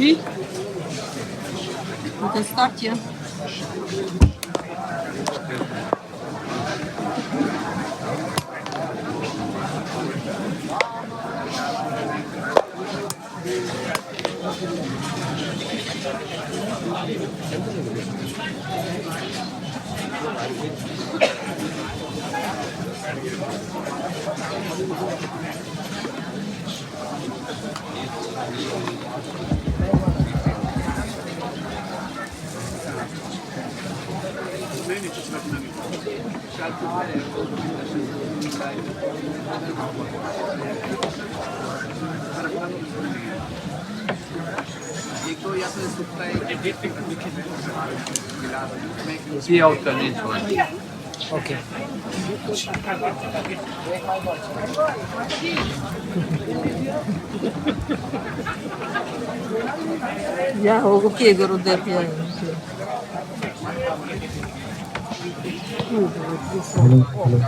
We can start, yeah. See alternate one. Okay. Yeah, okay, Gurudev, yeah. Hello, hello.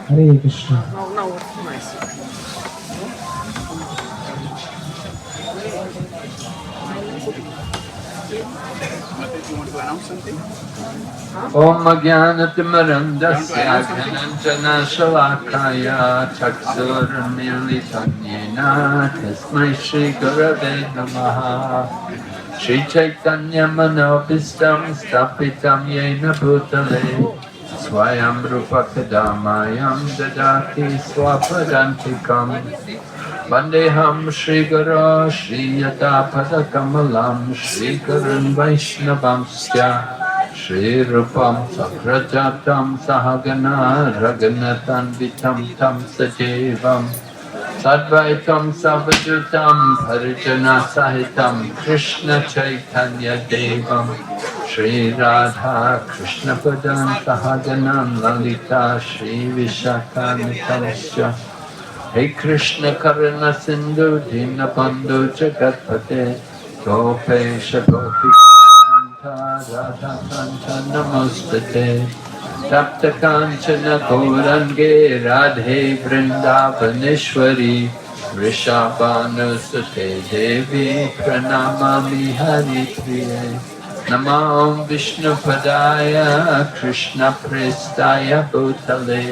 Hare Krishna. Now it's nice. Om Jnanatimirandasya Dhananjana Shalakaya Chaksurmilitam Yena Tasmai Shri Gurave Namaha Shri Chaitanya Manobhistam Stapitam Yena Bhutale Swayam Rupa Kadamayam Dadati Swapadantikam Vandeham Shri Guru Shri Yata Padakamalam Shri Gurun Vaishnavamsya Shri Rupam Sakrajatam Sahagana Raghunatanvitam Tam Sajevam Sadvaitam Savajutam Parijana Sahitam Krishna Chaitanya Devam Shri Radha Krishna Padam Sahaganam Lalita Shri Vishakanitamsya Hey Krishna Karuna Sindhu Dinabandhu Jagatpate Gopesha Gopi Radha Kanta Namastate Tapta Kanchana Gaurange Radhe Vrindavaneshwari Vrishabhanusate Devi Pranamami Hari Priye Namam Vishnu Padaya Krishna Prestaya Bhutale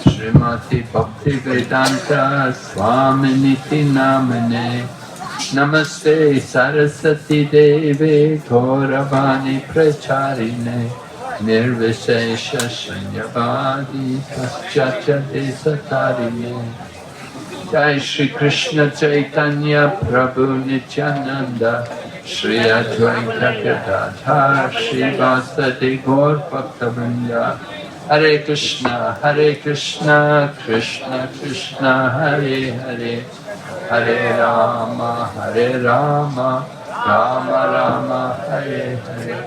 Srimati Bhakti Vedanta Swaminiti Namane Namaste Saraswati Devi Gauravani Pracharine Nirvishesha Shunyavadi Paschacha Desatarine Jai Shri Krishna Chaitanya Prabhu Nityananda Shri Advaita Gadadhar Shri Vasadi Gaur Bhaktavinda Hare Krishna Krishna Krishna Hare Hare Hare Rama Rama Rama Hare Hare.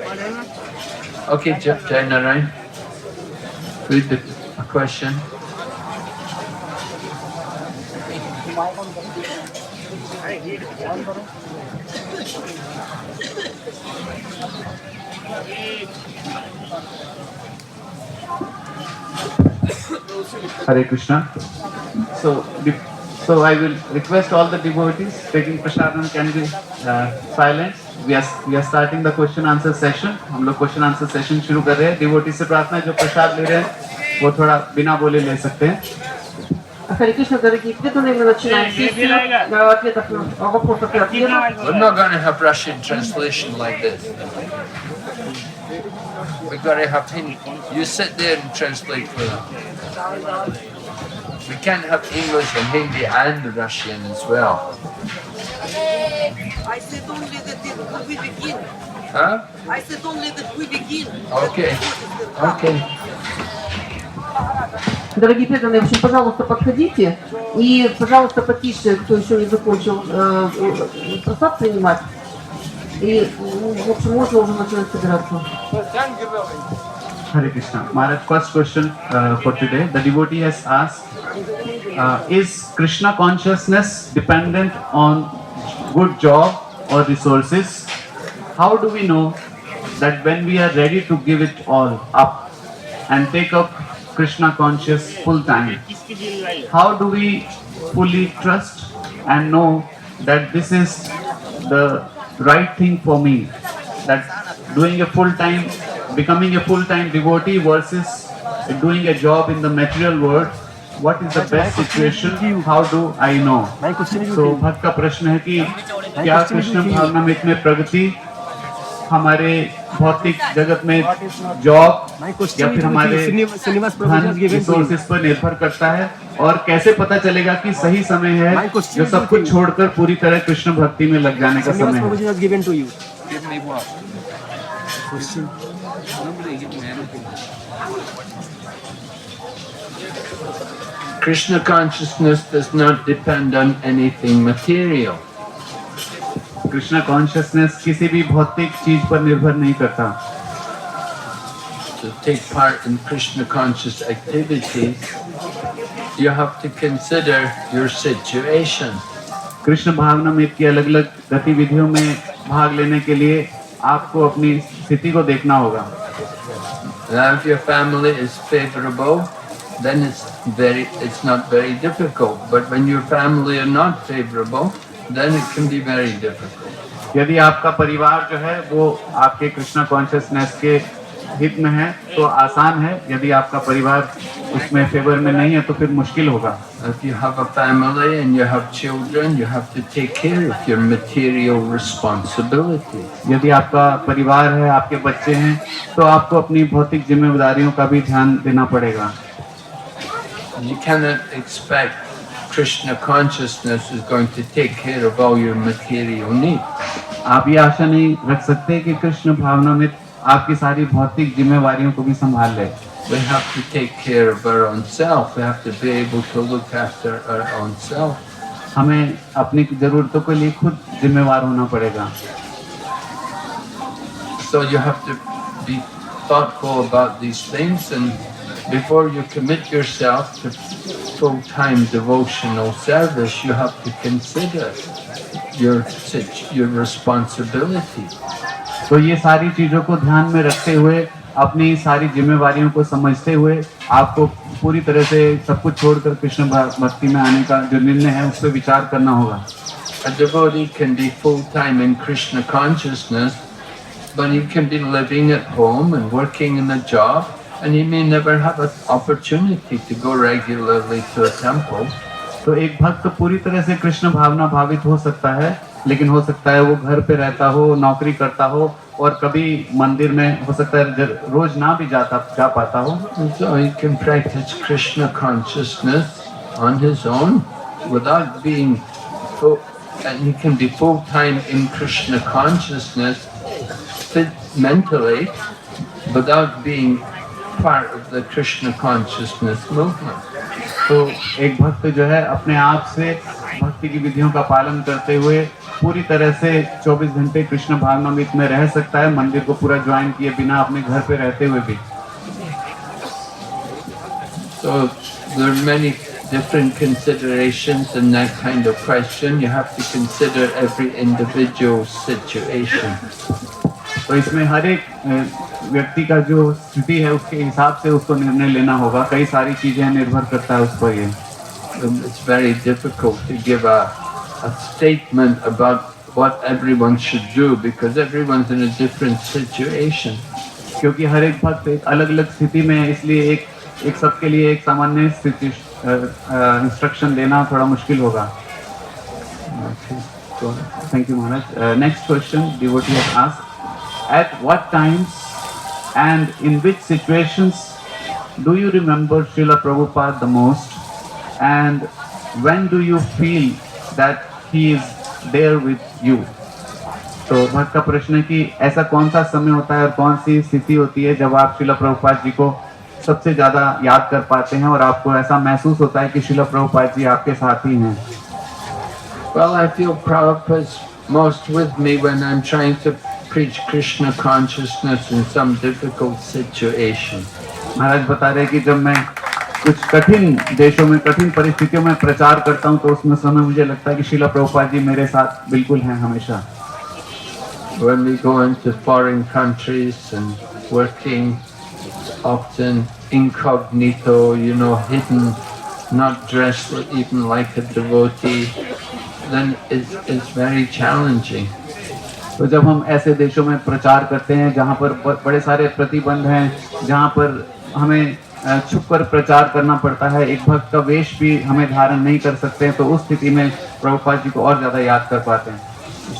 Okay, Jai Narayan, read the question. Hare Krishna. So I will request all the devotees taking prasadam can be silent. We are starting the question answer session. हम लोग question answer session शुरू कर रहे हैं. Devotees से प्रार्थना है जो प्रसाद ले रहे हैं वो थोड़ा बिना बोले ले सकते हैं. Харе Кришна, дорогие преданные, мы начинаем сессию ответов на вопросов и ответов. We're not going to have Russian translation like this. We've got to have Hindi. You sit there and translate for them. We can't have English and Hindi and Russian as well. I said only that we begin. Huh? I said only that we begin. Okay. Okay. Дорогие преданные, в общем, пожалуйста, подходите и, пожалуйста, потише, кто еще не закончил просад принимать. И, в общем, можно уже начинать собираться. Hare Krishna. Maharaj, first question for today. The devotee has asked, is Krishna consciousness dependent on good job or resources? How do we know that when we are ready to give it all up and take up Krishna conscious full time? How do we fully trust and know that this is the right thing for me, that doing a becoming a full-time devotee versus doing a job in the material world, what is the best situation, how do I know? So भक्त का प्रश्न है कि क्या कृष्ण भावनामृत में प्रगति हमारे भौतिक जगत में जॉब या फिर हमारे धन रिसोर्सेज पर निर्भर करता है, और कैसे पता चलेगा कि सही समय है जो सब कुछ छोड़कर पूरी तरह कृष्ण भक्ति में लग जाने का समय है? Give me what? Nobody give me anything. Krishna consciousness does not depend on anything material. Krishna consciousness किसी भी भौतिक चीज पर निर्भर नहीं करता। To take part in Krishna conscious activities, you have to consider your situation. Krishna भावनामृत की अलग अलग गतिविधियों में भाग लेने के लिए आपको अपनी स्थिति को देखना होगा। Now, if your family is favorable, then it's not very difficult. But when your family are not favorable, then it can be very difficult. यदि आपका परिवार जो है वो आपके कृष्ण कॉन्शियसनेस के हित में है तो आसान है, यदि आपका परिवार उसमें फेवर में नहीं है तो फिर मुश्किल होगा। If you have a family and you have children, you have to take care of your material responsibilities. यदि आपका परिवार है, आपके बच्चे हैं, तो आपको अपनी भौतिक जिम्मेदारियों का भी ध्यान देना पड़ेगा। You cannot expect Krishna consciousness is going to take care of all your material needs. आप ये आशा नहीं रख सकते कि कृष्ण भावनामृत आपकी सारी भौतिक जिम्मेवारियों को भी संभाल ले। We have to take care of our own self. We have to be able to look after our own self. हमें अपनी जरूरतों के लिए खुद जिम्मेवार होना पड़ेगा। So you have to be thoughtful about these things, and before you commit yourself to full-time devotional service, you have to consider your responsibility. तो ये सारी चीजों को ध्यान में रखते हुए, अपनी सारी जिम्मेवारियों को समझते हुए, आपको पूरी तरह से सब कुछ छोड़कर कृष्ण भक्ति में आने का जो निर्णय है उस पर विचार करना होगा। A devotee can be full-time in Krishna consciousness, but he can be living at home and working in a job, and he may never have an opportunity to go regularly to a temple. तो एक भक्त पूरी तरह से कृष्ण भावना भावित हो सकता है, लेकिन हो सकता है वो घर पे रहता हो, नौकरी करता हो, और कभी मंदिर में हो सकता है रोज ना भी जा पाता हो। So he can practice Krishna consciousness on his own without being full, and he can be full-time in Krishna consciousness mentally without being part of the Krishna consciousness movement. तो एक भक्त जो है अपने आप से भक्ति की विधियों का पालन करते हुए पूरी तरह से 24 घंटे कृष्ण भावनामृत में रह सकता है, मंदिर को पूरा ज्वाइन किए बिना, अपने घर पे रहते हुए भी। So there are many different considerations in that kind of question. You have to consider every individual situation. तो इसमें हर एक व्यक्ति का जो स्थिति है उसके हिसाब से उसको निर्णय लेना होगा। कई सारी चीजें निर्भर करता है उस पर। ये It's very difficult to give a statement about what everyone should do because everyone's in a different situation. क्योंकि हर एक भक्त एक अलग अलग स्थिति में है, इसलिए एक सबके लिए एक सामान्य स्थिति इंस्ट्रक्शन देना थोड़ा मुश्किल होगा। Thank you, Maharaj. Next question, devotee has asked, at what times and in which situations do you remember Srila Prabhupada the most, and when do you feel that he is there with you? तो भक्त का प्रश्न है कि ऐसा कौन सा समय होता है और कौन सी स्थिति होती है जब आप श्रीला प्रभुपाद जी को सबसे ज्यादा याद कर पाते हैं और आपको ऐसा महसूस होता है कि श्रीला प्रभुपाद जी आपके साथ ही हैं? Well, I feel Prabhupada's most with me when I'm trying to preach Krishna consciousness in some difficult situation. महाराज बता रहे कि जब मैं कुछ कठिन देशों में कठिन परिस्थितियों में प्रचार करता हूँ तो उसमें समय मुझे लगता है कि श्रीला प्रभुपाद जी मेरे साथ बिल्कुल हैं हमेशा। When we go into foreign countries and working often incognito, hidden, not dressed even like a devotee, then it's very challenging. तो जब हम ऐसे देशों में प्रचार करते हैं जहाँ पर बड़े सारे प्रतिबंध हैं, जहाँ पर हमें छुप कर प्रचार करना पड़ता है, एक भक्त का वेश भी हमें धारण नहीं कर सकते हैं, तो उस स्थिति में प्रभुपाद जी को और ज़्यादा याद कर पाते हैं।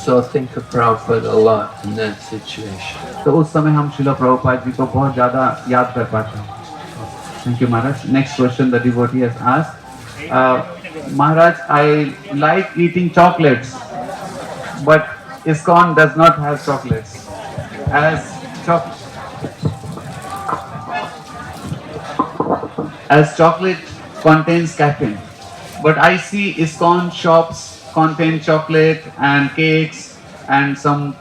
So think of Prabhupada a lot in that situation. तो उस समय हम श्रील प्रभुपाद जी को बहुत ज़्यादा याद कर पाते हैं। Thank you, Maharaj. Next question the devotee has asked. Maharaj, I like eating chocolates, but ISKCON does not have chocolates. As chocolate contains caffeine, but I see ISKCON shops contain chocolate and cakes and some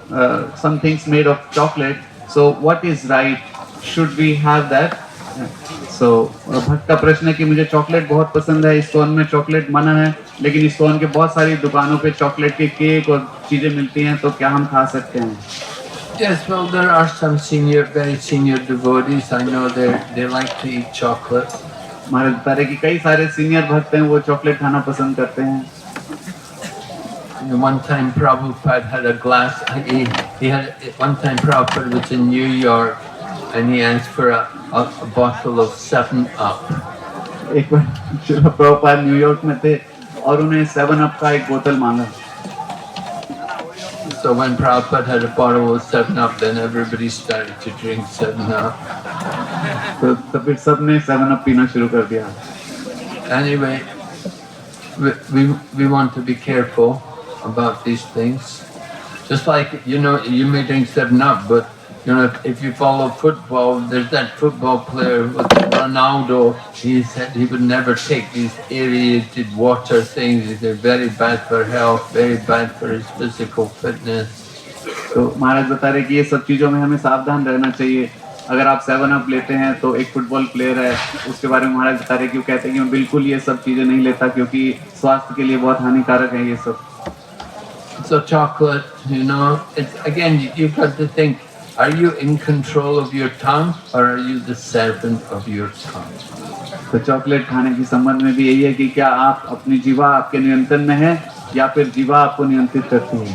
things made of chocolate. So what is right? Should we have that? So भक्त का प्रश्न है कि मुझे chocolate बहुत पसंद है, ISKCON में चॉकलेट मना है, लेकिन ISKCON के बहुत सारी दुकानों पे चॉकलेट के केक और चीजें मिलती हैं, तो क्या हम खा सकते हैं? Yes, well, there are some very senior devotees. I know they like to eat chocolate. हमारे बता रहे कि कई सारे सीनियर भक्त हैं, वो चॉकलेट खाना पसंद करते हैं। One time Prabhupada had a glass. One time Prabhupada was in New York, and he asked for a bottle of 7-Up. एक बार श्रील प्रभुपाद न्यूयॉर्क में थे और उन्हें 7-Up का एक बोतल मांगा। So when Prabhupada had a bottle of 7-Up, then everybody started to drink 7-Up. तो फिर सबने 7-Up पीना शुरू कर दिया। Anyway, we want to be careful about these things. Just like, you may drink 7-Up, but if you follow football, there's that football player with Ronaldo. He said he would never take these aerated water things. They're very bad for health, very bad for his physical fitness. तो महाराज बता रहे कि ये सब चीजों में हमें सावधान रहना चाहिए। अगर आप 7-Up लेते हैं, तो एक फुटबॉल प्लेयर है, उसके बारे में महाराज बता रहे कि वो कहते हैं कि मैं बिल्कुल ये सब चीजें नहीं लेता, क्योंकि स्वास्थ्य के लिए बहुत हानिकारक है ये सब। So chocolate, it's, again, you've got to think, are you in control of your tongue or are you the servant of your tongue? तो चॉकलेट खाने के संबंध में भी यही है कि क्या आप अपनी जीवा आपके नियंत्रण में है या फिर जीवा आपको नियंत्रित करती है।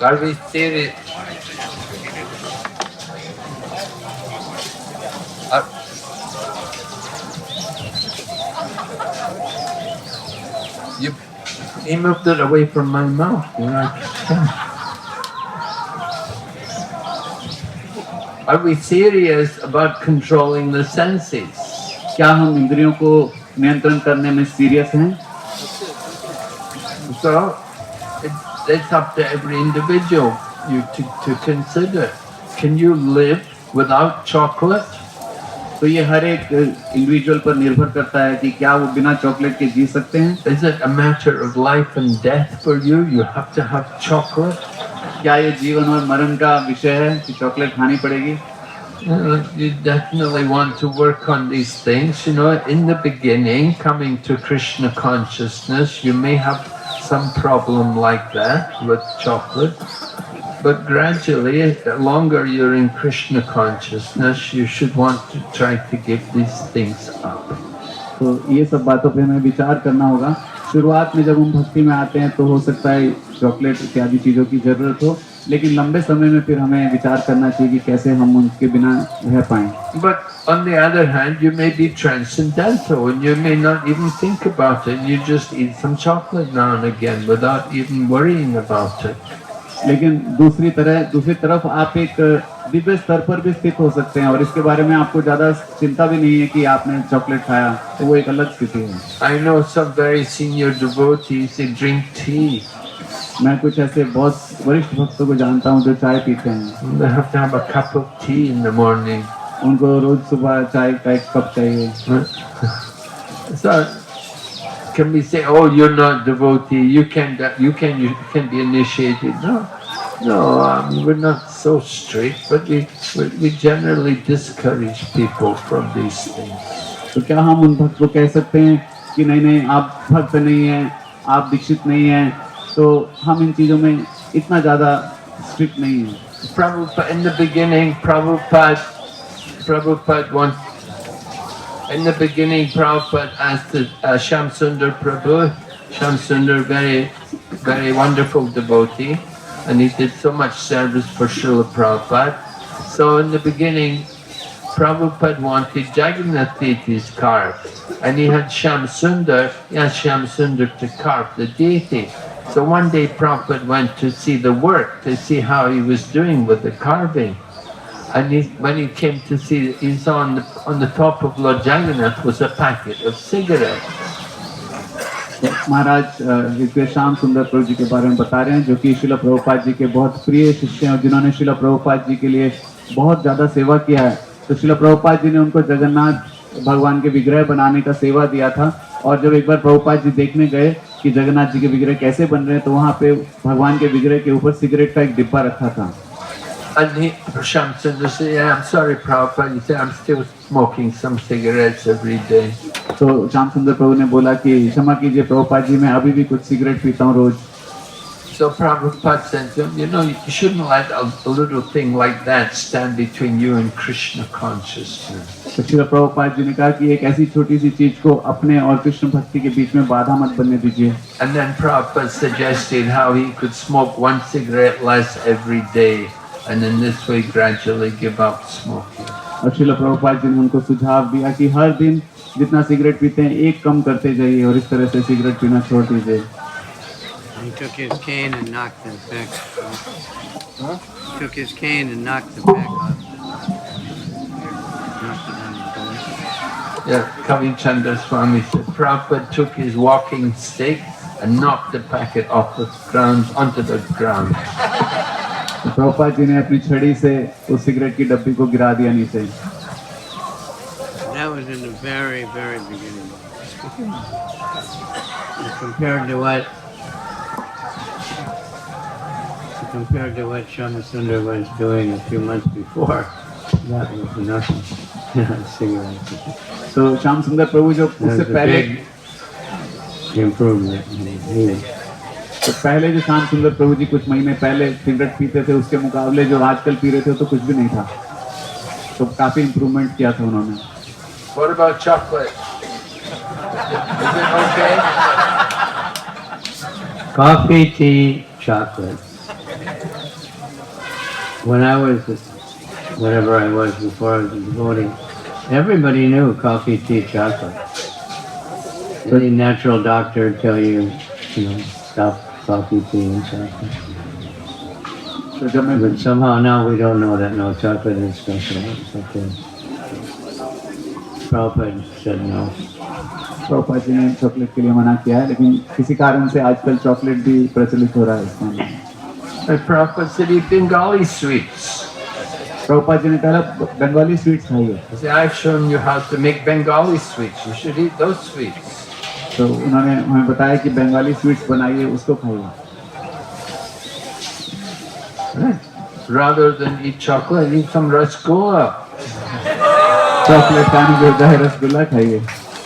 Are we serious? He moved it away from my mouth. Are we serious about controlling the senses? क्या हम इंद्रियों को नियंत्रण करने में सीरियस हैं? So it's up to every individual to consider. Can you live without chocolate? तो ये हर एक इंडिविजुअल पर निर्भर करता है कि क्या वो बिना चॉकलेट के जी सकते हैं। Is it a matter of life and death for you? You have to have chocolate. क्या ये जीवन और मरण का विषय है कि चॉकलेट खानी पड़ेगी? You definitely want to work on these things. In the beginning, coming to Krishna consciousness, you may have some problem like that with chocolate. But gradually, the longer you're in Krishna consciousness, you should want to try to give these things up. तो ये सब बातों पे हमें विचार करना होगा। शुरुआत में जब हम भक्ति में आते हैं तो हो सकता है चॉकलेट इत्यादि चीज़ों की ज़रूरत हो, लेकिन लंबे समय में फिर हमें विचार करना चाहिए कि कैसे हम उनके बिना रह पाएं। But on the other hand, you may be transcendental and you may not even think about it. You just eat some chocolate now and again without even worrying about it. लेकिन दूसरी तरफ आप एक दिव्य स्तर पर भी स्थित हो सकते हैं और इसके बारे में आपको ज़्यादा चिंता भी नहीं है कि आपने चॉकलेट खाया, तो वो एक अलग स्थिति है। I know some very senior devotees, they drink tea. मैं कुछ ऐसे बहुत वरिष्ठ भक्तों को जानता हूँ जो चाय पीते हैं। They have to have a cup of tea in the morning. उनको रोज सुबह चाय का एक कप चाहिए। So, can we say, oh, you're not devotee, you can be initiated? No, we're not so strict, but we generally discourage people from these things. तो क्या हम उन भक्त को कह सकते हैं कि नहीं आप भक्त नहीं हैं, आप दीक्षित नहीं हैं, तो हम इन चीजों में इतना ज्यादा स्ट्रिक्ट नहीं हैं। Prabhupada, in the beginning, Prabhupada asked Shyam Sundar Prabhu, Shyam Sundar, very, very wonderful devotee. and he did so much service for Srila Prabhupada. So in the beginning, Prabhupada wanted Jagannath deities carved, and he had Shyam Sundar to carve the deity. So one day Prabhupada went to see the work, to see how he was doing with the carving. And when he came to see, he saw on the top of Lord Jagannath was a packet of cigarettes. महाराज इसके श्याम सुंदर प्रभु जी के बारे में बता रहे हैं, जो कि श्रील प्रभुपाद जी के बहुत प्रिय शिष्य हैं और जिन्होंने श्रील प्रभुपाद जी के लिए बहुत ज़्यादा सेवा किया है। तो श्रील प्रभुपाद जी ने उनको जगन्नाथ भगवान के विग्रह बनाने का सेवा दिया था, और जब एक बार प्रभुपाद जी देखने गए कि जगन्नाथ जी के विग्रह कैसे बन रहे हैं, तो वहाँ पे भगवान के विग्रह के ऊपर सिगरेट का एक डिब्बा रखा था। And Shyam Sundar said, "Yeah, I'm sorry, Prabhupada." He said, "I'm still smoking some cigarettes every day." तो श्याम सुंदर प्रभु ने बोला कि क्षमा कीजिए प्रभुपाद जी, मैं अभी भी कुछ सिगरेट पीता हूँ रोज। So Prabhupada said to him, "You know, you shouldn't let a little thing like that stand between you and Krishna consciousness." तो श्रील प्रभुपाद जी ने कहा कि एक ऐसी छोटी सी चीज को अपने और कृष्ण भक्ति के बीच में बाधा मत बनने दीजिए। And then Prabhupada suggested how he could smoke one cigarette less every day, and in this way gradually give up smoking. और श्रील प्रभुपाद जी ने उनको सुझाव दिया कि हर दिन जितना सिगरेट पीते हैं एक कम करते जाइए, और इस तरह से सिगरेट पीना छोड़ दीजिए। He took his cane and knocked the back. Took his cane and knocked the back off. Knocked it on the door. Yeah, Kavi Chandra Swami said Prabhupada took his walking stick and knocked the packet off the ground onto the ground. Prabhupada ji ने अपनी छड़ी से उस cigarette की डब्बी को गिरा दिया नीचे। That was in the very, very beginning. Compared to what Shamasundar was doing a few months before, that was nothing. Cigarettes. तो श्याम सुंदर प्रभु जो That was उससे a पहले big improvement. तो पहले जो श्याम सुंदर प्रभु जी कुछ महीने पहले सिगरेट पीते थे, उसके मुकाबले जो आजकल पी रहे थे तो कुछ भी नहीं था। तो काफी इम्प्रूवमेंट किया था उन्होंने। What about chocolate? Is it okay? Coffee, tea, chocolate. When I was, whatever I was before I was a devotee, everybody knew coffee, tea, chocolate. Any natural doctor would tell you, stop coffee, tea, and chocolate. तो जब मैं But somehow now we don't know that no chocolate is special. It's okay. Prabhupada said no. Prabhupada ji ने chocolate के लिए मना किया है, लेकिन किसी कारण से आजकल चॉकलेट भी प्रचलित हो रहा है इसमें। Like Prabhupada said, eat Bengali sweets. Prabhupada ji ने कहा बंगाली स्वीट्स खाइए। He said, I've shown you how to make Bengali sweets. You should eat those sweets. तो उन्होंने हमें बताया कि बंगाली स्वीट्स बनाइए, उसको खाइए। Rather than eat chocolate, eat some rasgulla. Chocolate खाने के बजाय रसगुल्ला खाइए।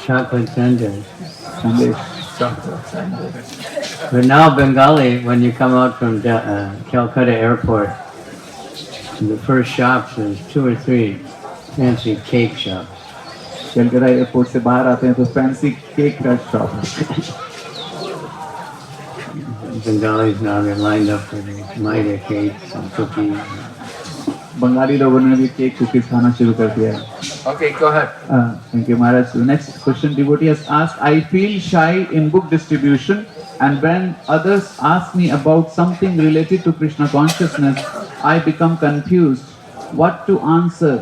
Chocolate tenders. संदेश। Chocolate sandwich. But now Bengali, when you come out from Calcutta airport, the first shops is 2 or 3 fancy cake shops. Calcutta airport से बाहर आते हैं तो फैंसी केक का शॉप है। Bengalis now they're lined up for the Maida cakes and cookies. Bengali लोगों ने भी केक कुकीज खाना शुरू कर दिया है। Okay, go ahead. Thank you, Maharaj. The next question devotee has asked, I feel shy in book distribution, and when others ask me about something related to Krishna consciousness, I become confused what to answer.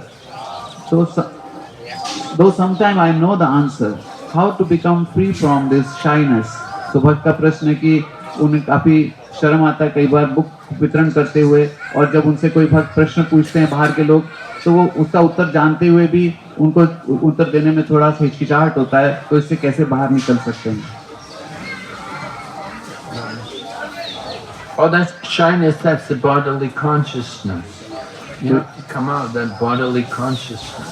Though sometimes I know the answer, how to become free from this shyness? तो भक्त का प्रश्न है कि उन्हें काफी शर्म आता है कई बार बुक वितरण करते हुए, और जब उनसे कोई भक्त प्रश्न पूछते हैं बाहर के लोग, तो वो उसका उत्तर जानते हुए भी उनको उत्तर देने में थोड़ा सा हिचकिचाहट होता है, तो इससे कैसे बाहर निकल सकते हैं? Oh, that's shyness, that's the bodily consciousness. You have to come out of that bodily consciousness.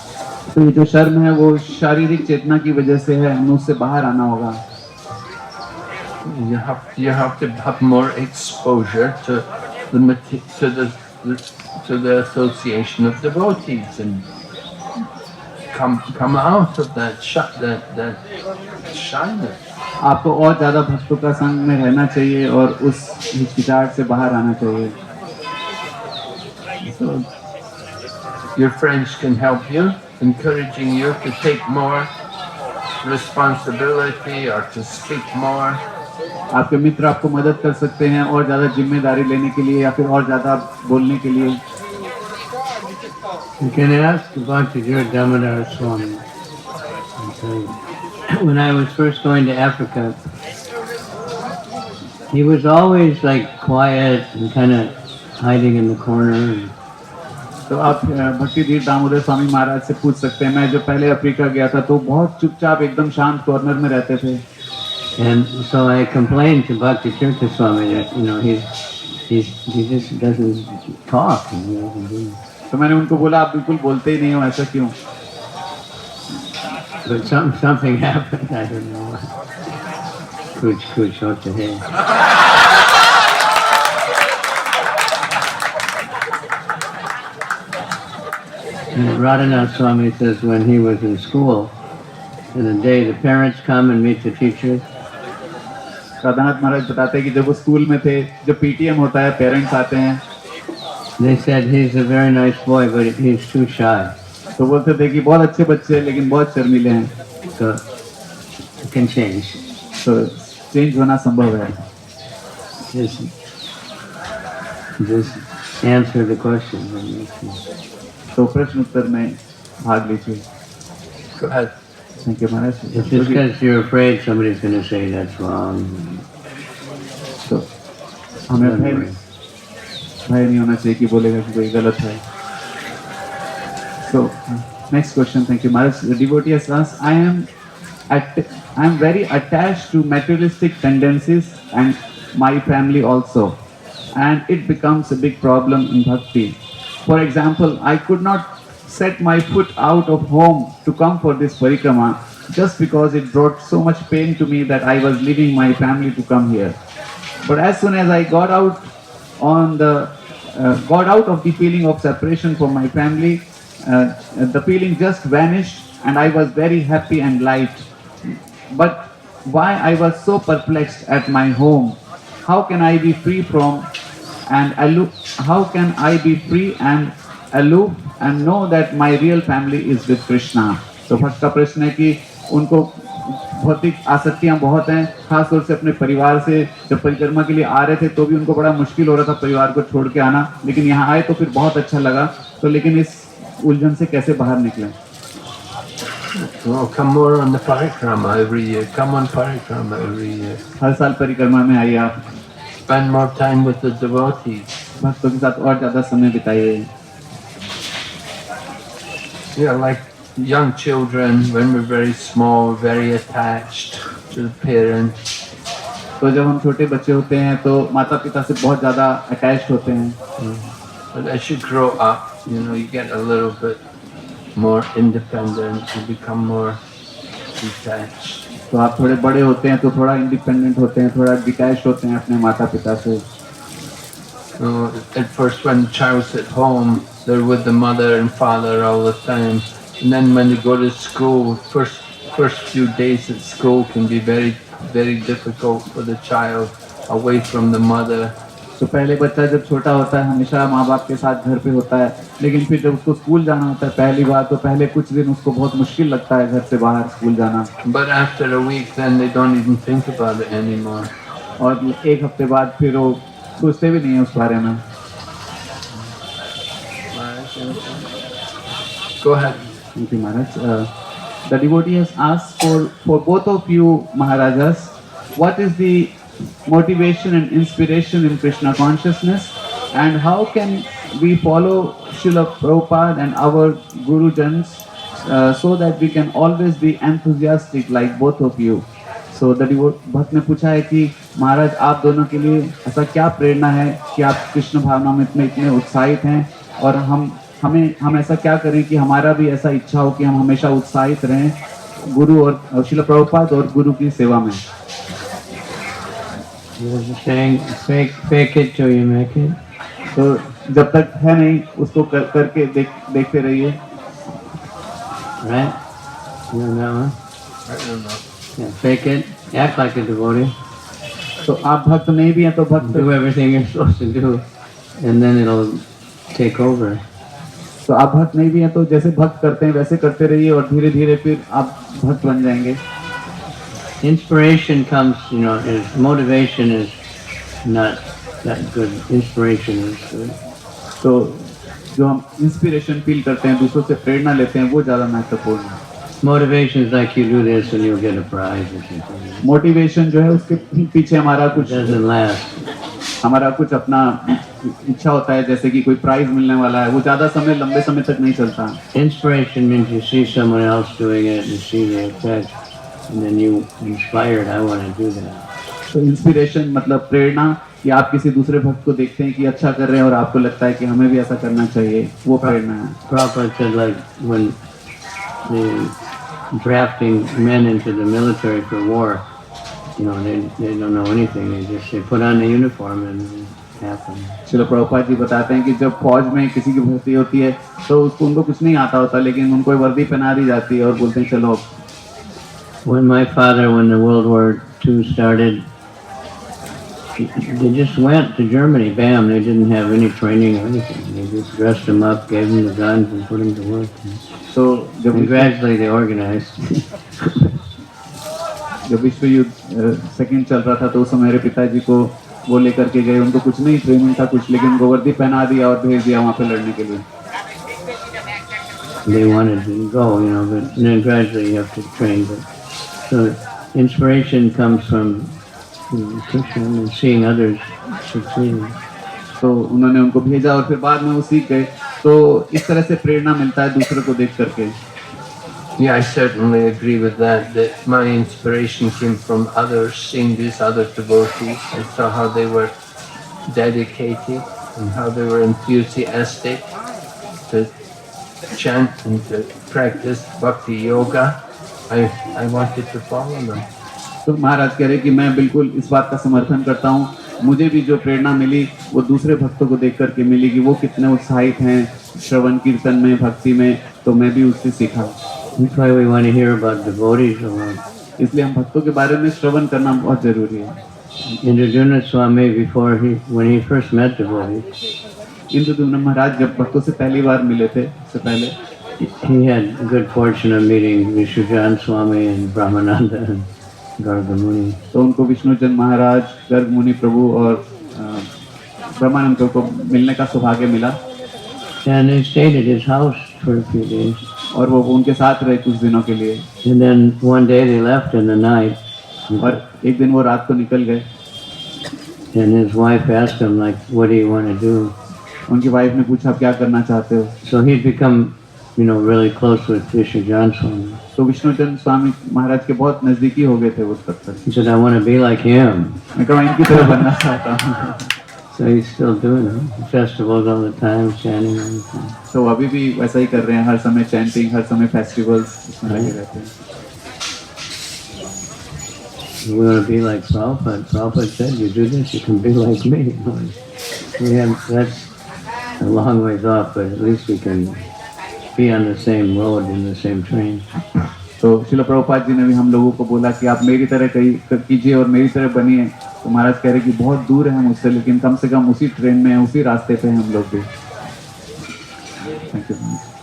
तो ये जो शर्म है वो शारीरिक चेतना की वजह से है, हमें उससे बाहर आना होगा। You have to have more exposure to the association of devotees and come out of that shyness. आपको और ज्यादा भक्तों का संग में रहना चाहिए और उस हिचकिचाहट से बाहर आना चाहिए। So your friends can help you, encouraging you to take more responsibility or to speak more. आपके मित्र आपको मदद कर सकते हैं और ज्यादा जिम्मेदारी लेने के लिए या फिर और ज्यादा बोलने के लिए। You can ask Bhakti Damodar Swami. When I was first going to Africa, he was always like quiet and kind of hiding in the corner. तो आप भक्ति धीर दामोदर स्वामी महाराज से पूछ सकते हैं। मैं जब पहले अफ्रीका गया था तो बहुत चुपचाप एकदम शांत कॉर्नर में रहते थे। And so I complained to Bhakti Tirtha Swami that he just doesn't talk. तो मैंने उनको बोला आप बिल्कुल बोलते ही नहीं हो, ऐसा क्यों? But something happened. I don't know. Kuch what the hell. And Radhanath Swami says when he was in school, in the day the parents come and meet the teachers, Radhanath महाराज बताते हैं कि जब वो स्कूल में थे, जब पीटीएम होता है, पेरेंट्स आते हैं, they said he's a very nice boy, but he's too shy. तो बोलते थे कि बहुत अच्छे बच्चे हैं लेकिन बहुत शर्मीले हैं। So it can change. तो चेंज होना संभव है। Just answer the question. तो प्रश्न उत्तर में भाग लीजिए। Go ahead. Thank you Maharaj. It's just because you're afraid somebody's going to say that's wrong. तो हमें भय नहीं होना चाहिए कि बोलेगा कि कोई गलत है। So next question, thank you Maharaj. The devotee has asked, I am very attached to materialistic tendencies and my family also, and it becomes a big problem in bhakti. For example, I could not set my foot out of home to come for this parikrama just because it brought so much pain to me that I was leaving my family to come here. But as soon as I got out of the feeling of separation from my family, the feeling just vanished and I was very happy and light. But why I was so perplexed at my home? How can I be free and aloof and know that my real family is with Krishna? तो first का प्रश्न है कि उनको भौतिक आसक्तियां बहुत हैं, खास तौर से अपने परिवार से। जब परिक्रमा के लिए आ रहे थे तो भी उनको बड़ा मुश्किल हो रहा था परिवार को छोड़ के आना, लेकिन यहाँ आए तो फिर बहुत अच्छा लगा। तो लेकिन इस उलझन से कैसे बाहर निकलें? Well, come more on the parikrama every year. Come on parikrama every year. हर साल परिक्रमा में आइए आप। Spend more time with the devotees. भक्तों के साथ और ज्यादा समय बिताइए। Yeah, like young children, when we're very small, very attached to the parents. तो जब हम छोटे बच्चे होते हैं तो माता पिता से बहुत ज्यादा अटैच्ड होते हैं। But as you grow up, you get a little bit more independent, you become more detached. तो आप थोड़े बड़े होते हैं तो थोड़ा इंडिपेंडेंट होते हैं, थोड़ा डिटैच होते हैं अपने माता पिता से। So at first when the child's at home, they're with the mother and father all the time. And then when they go to school, first few days at school can be very, very difficult for the child away from the mother. तो पहले बच्चा जब छोटा होता है हमेशा माँ बाप के साथ घर पे होता है, लेकिन फिर जब उसको स्कूल जाना होता है पहली बार, तो पहले कुछ दिन उसको बहुत मुश्किल लगता है घर से बाहर स्कूल जाना। But after a week, then they don't even think about it anymore. और एक हफ्ते बाद फिर वो सोचते भी नहीं है उस बारे में। Go ahead. Thank you, Maharaj. The devotee has asked for both of you Maharajas, what is the motivation and inspiration in Krishna consciousness, and how can we follow Srila Prabhupada and our Guru Jans so that we can always be enthusiastic like both of you? So the भक्त ने पूछा है कि महाराज आप दोनों के लिए ऐसा क्या प्रेरणा है कि आप कृष्ण भावना में इतने उत्साहित हैं, और हम ऐसा क्या करें कि हमारा भी ऐसा इच्छा हो कि हम हमेशा उत्साहित रहें गुरु और श्रील प्रभुपाद और गुरु की सेवा में। Saying fake it till you make it. तो जब तक है नहीं उसको करके देखते रहिए। right? You know that one? I don't know. Yeah, fake it, act like a devotee, तो आप भक्त नहीं भी हैं तो भक्त do everything you're supposed to do, and then it'll take over. तो आप भक्त नहीं भी हैं तो जैसे भक्त करते हैं वैसे करते रहिए और धीरे धीरे फिर आप भक्त बन जाएंगे. Inspiration comes, is motivation is not that good. Inspiration is good. तो जो हम इंस्पिरेशन फील करते हैं दूसरों से प्रेरणा लेते हैं वो ज़्यादा महत्वपूर्ण है. Motivation is like you do this and you'll get a prize or something. Motivation जो है उसके पीछे हमारा It कुछ doesn't last. अपना इच्छा होता है जैसे कि कोई प्राइज मिलने वाला है वो ज़्यादा समय लंबे समय तक नहीं चलता. Inspiration means you see someone else doing it, you see the effect, and then you inspired, I want to do that. तो इंस्पिरेशन मतलब प्रेरणा कि आप किसी दूसरे भक्त को देखते हैं कि अच्छा कर रहे हैं और आपको लगता है कि हमें भी ऐसा करना चाहिए, वो प्रेरणा है. Prabhupada said, like, when the drafting men into the military for war, they don't know anything. They put on the uniform and it happens. Srila Prabhupada ji बताते हैं कि जब फौज में किसी की भर्ती होती है तो उनको कुछ नहीं आता होता लेकिन उनको वर्दी पहना दी जाती है और बोलते हैं चलो. When my father, when the World War II started, they just went to Germany, bam, they didn't have any training or anything. They just dressed them up, gave them the guns and put them to work. तो जब And gradually they organized. जब विश्व युद्ध second चल रहा था तो उस समय मेरे पिताजी को वो लेकर के गए. उनको कुछ नहीं ट्रेनिंग था कुछ लेकिन उनको वर्दी पहना दिया और भेज दिया वहाँ पे लड़ने के लिए. They wanted to go, but then gradually you have to train. But so inspiration comes from Krishna and seeing others succeed. तो उन्होंने उनको भेजा और फिर बाद में वो सीख गए. तो इस तरह से प्रेरणा मिलता है दूसरों को देख करके. Yeah, I certainly agree with that. That my inspiration came from others, seeing these other devotees. I saw how they were dedicated and how they were enthusiastic to chant and to practice bhakti yoga. I wanted to follow them. तो महाराज कह रहे कि मैं बिल्कुल इस बात का समर्थन करता हूँ. मुझे भी जो प्रेरणा मिली वो दूसरे भक्तों को देख करके मिली कि वो कितने उत्साहित हैं श्रवण कीर्तन में भक्ति में. तो मैं भी उससे सीखा. That's why we want to hear about devotees a lot. इसलिए हम भक्तों के बारे में श्रवण करना बहुत जरूरी है. Indradurna Swami, when he first met devotees, Indradyumna महाराज जब भक्तों से पहली बार मिले थे उससे पहले he had good fortune of meeting Vishujan Swami and Brahmananda and Garga Muni. तो उनको विष्णुजन महाराज गर्ग मुनि प्रभु और ब्रह्मानंद को मिलने का सौभाग्य मिला. And they stayed at his house for a few days. और वो उनके साथ रहे कुछ दिनों के लिए. And then one day they left in the night. और एक दिन वो रात को निकल गए. And his wife asked him, like, what do you want to do? उनकी वाइफ ने पूछा क्या करना चाहते हो. So he'd become, really close with Vishujan Swami. तो विष्णुजन स्वामी महाराज के बहुत नजदीकी हो गए थे उस वक्त तक. He said, I want to be like him. मैं कहा इनकी तरह बनना चाहता हूँ. So he's still doing it. Festivals all the time, chanting all the time. तो अभी भी वैसा ही कर रहे हैं. हर समय चैंटिंग हर समय फेस्टिवल्स इसमें लगे रहते हैं. We want to be like Prabhupada. Prabhupada said, you do this, you can be like me. That's a long ways off, but at least we can be on the same road in the same train. तो श्रील प्रभुपाद जी ने भी हम लोगों को बोला कि आप मेरी तरह कीजिए और मेरी तरह बनिए. तो महाराज कह रहे कि बहुत दूर है हम उससे लेकिन कम से कम उसी ट्रेन में उसी रास्ते पे हम लोग भी. Thank you.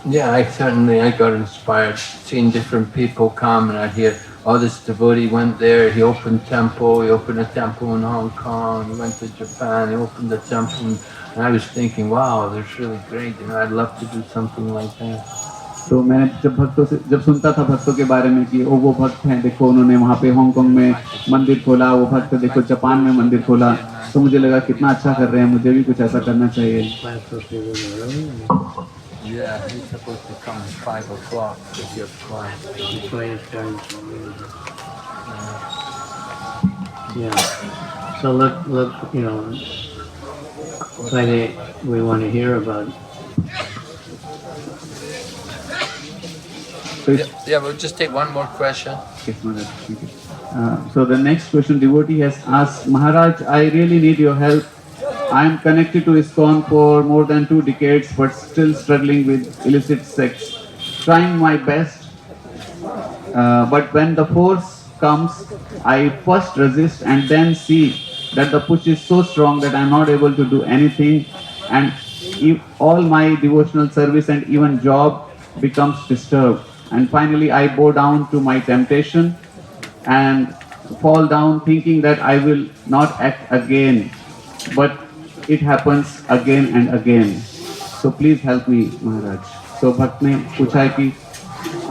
Yeah, I got inspired seeing different people come and I hear, oh, this devotee went there, he opened a temple in Hong Kong, he went to Japan, he opened a temple, and I was thinking, wow, that's really great, I'd love to do something like that. तो मैंने जब सुनता था भक्तों के बारे में कि वो भक्त हैं, देखो उन्होंने वहाँ पे हांगकांग में मंदिर खोला, वो भक्त देखो जापान में मंदिर खोला, तो मुझे लगा कितना अच्छा कर रहे हैं, मुझे भी कुछ ऐसा करना चाहिए. Yeah, he's supposed to come at 5 o'clock with your class. That's why it's starting so early. Yeah. So look, why we want to hear about. Yeah, we'll just take one more question. So the next question devotee has asked, Maharaj, I really need your help. I am connected to ISKCON for more than 2 decades but still struggling with illicit sex. Trying my best But when the force comes, I first resist and then see that the push is so strong that I am not able to do anything, and all my devotional service and even job becomes disturbed. And finally, I bow down to my temptation and fall down thinking that I will not act again. But it happens again and again. So please help me, Maharaj. So भक्त ने पूछा है कि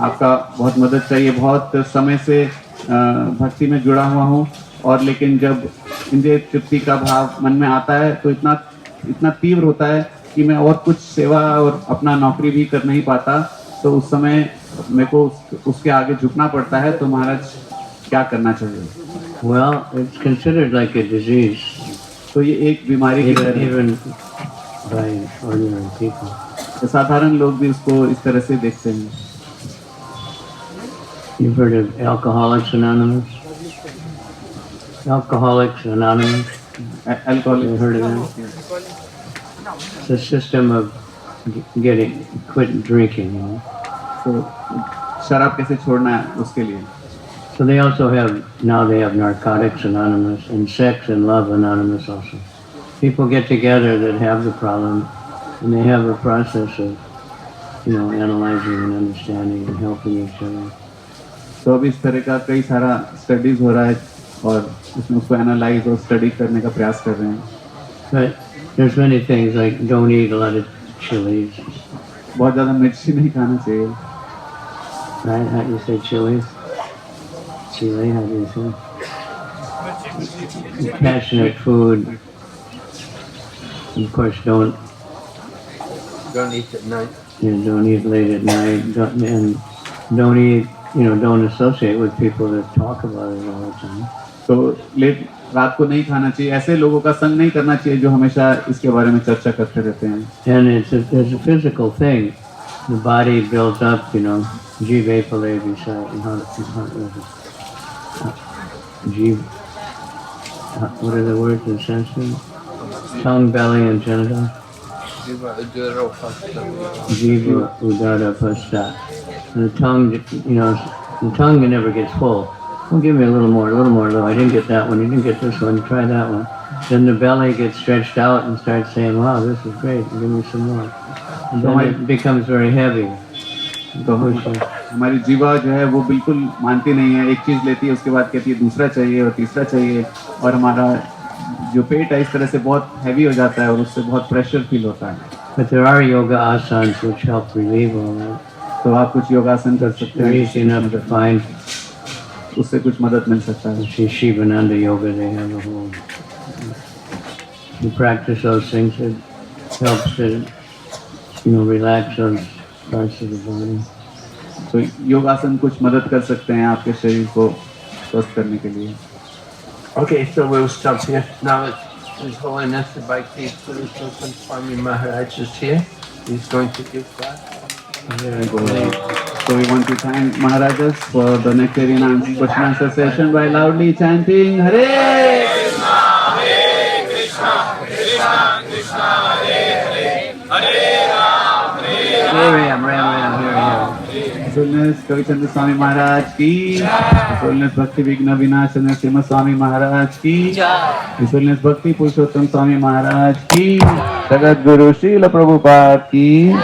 आपका बहुत मदद चाहिए, बहुत समय से भक्ति में जुड़ा हुआ हूँ, और लेकिन जब इंद्रिय तृप्ति का भाव मन में आता है तो इतना तीव्र होता है कि मैं और कुछ सेवा और अपना नौकरी भी कर नहीं पाता, तो उस समय मेरे को उसके आगे झुकना पड़ता है। तो महाराज क्या करना चाहिए? Well, it's considered like a disease, तो ये एक बीमारी की तरह है। even by ordinary people. तो साधारण लोग भी उसको इस तरह से देखते हैं। You've heard of Alcoholics Anonymous? Alcoholics Anonymous? You alcoholic heard of that? It's a system of quit drinking, you know. तो शराब कैसे छोड़ना है उसके लिए। So they also now they have Narcotics Anonymous and Sex and Love Anonymous also. People get together that have the problem, and they have a process of, analyzing and understanding and helping each other. तो अब इस तरह का कई सारा studies हो रहा है और उसमें उसको एनालाइज और स्टडी करने का प्रयास कर रहे हैं। But there's many things like don't eat a lot of chilies, बहुत ज़्यादा मिर्ची नहीं खाना चाहिए। right? How do you say chilies? Chile, how do you say? Passionate food. Of course, don't eat at night. don't eat late at night. Don't eat. Don't associate with people that talk about it all the time. तो late रात को नहीं खाना चाहिए, ऐसे लोगों का संग नहीं करना चाहिए जो हमेशा इसके बारे में चर्चा करते रहते हैं। And it's a physical thing. The body builds up, jiva palavi jiva. What are the words in Sanskrit? Tongue, belly, and genitals. Jiva, udara, pasta. And the tongue, the tongue never gets full. Oh, give me a little more. I didn't get that one. You didn't get this one. Try that one. Then the belly gets stretched out and starts saying, wow, this is great. Give me some more. And then it becomes very heavy. तो हमारी जीवा जो है वो बिल्कुल मानती नहीं है, एक चीज़ लेती है उसके बाद कहती है दूसरा चाहिए और तीसरा चाहिए, और हमारा जो पेट है इस तरह से बहुत हैवी हो जाता है और उससे बहुत प्रेशर फील होता है। But there are yoga asanas which help relieve all that. तो आप कुछ योगासन कर सकते They're हैं, easy enough to find. उससे कुछ मदद मिल सकता है। See Shivananda Yoga, they have a whole. You practice those things, it helps to, relax those parts of the body. तो योगासन कुछ मदद कर सकते हैं आपके शरीर को स्वस्थ करने के लिए। Okay, so we'll stop here. Now that His Holiness the Bhakti Purushottam Swami Maharaj is here, he's going to give class. So we want to thank Maharajas for the nectarian question answer session by loudly chanting Hare Krishna, Hare Krishna, Krishna Krishna, Hare Hare, Hare Ram, Ram Ram, Hare Hare. His Holiness Kavichandra Swami Maharaj ki, His Holiness Bhakti Vigna Vinashana Srimad Swami Maharaj ki, His Holiness Bhakti Purushottam Swami Maharaj ki, Jagat Guru Srila Prabhupada ki.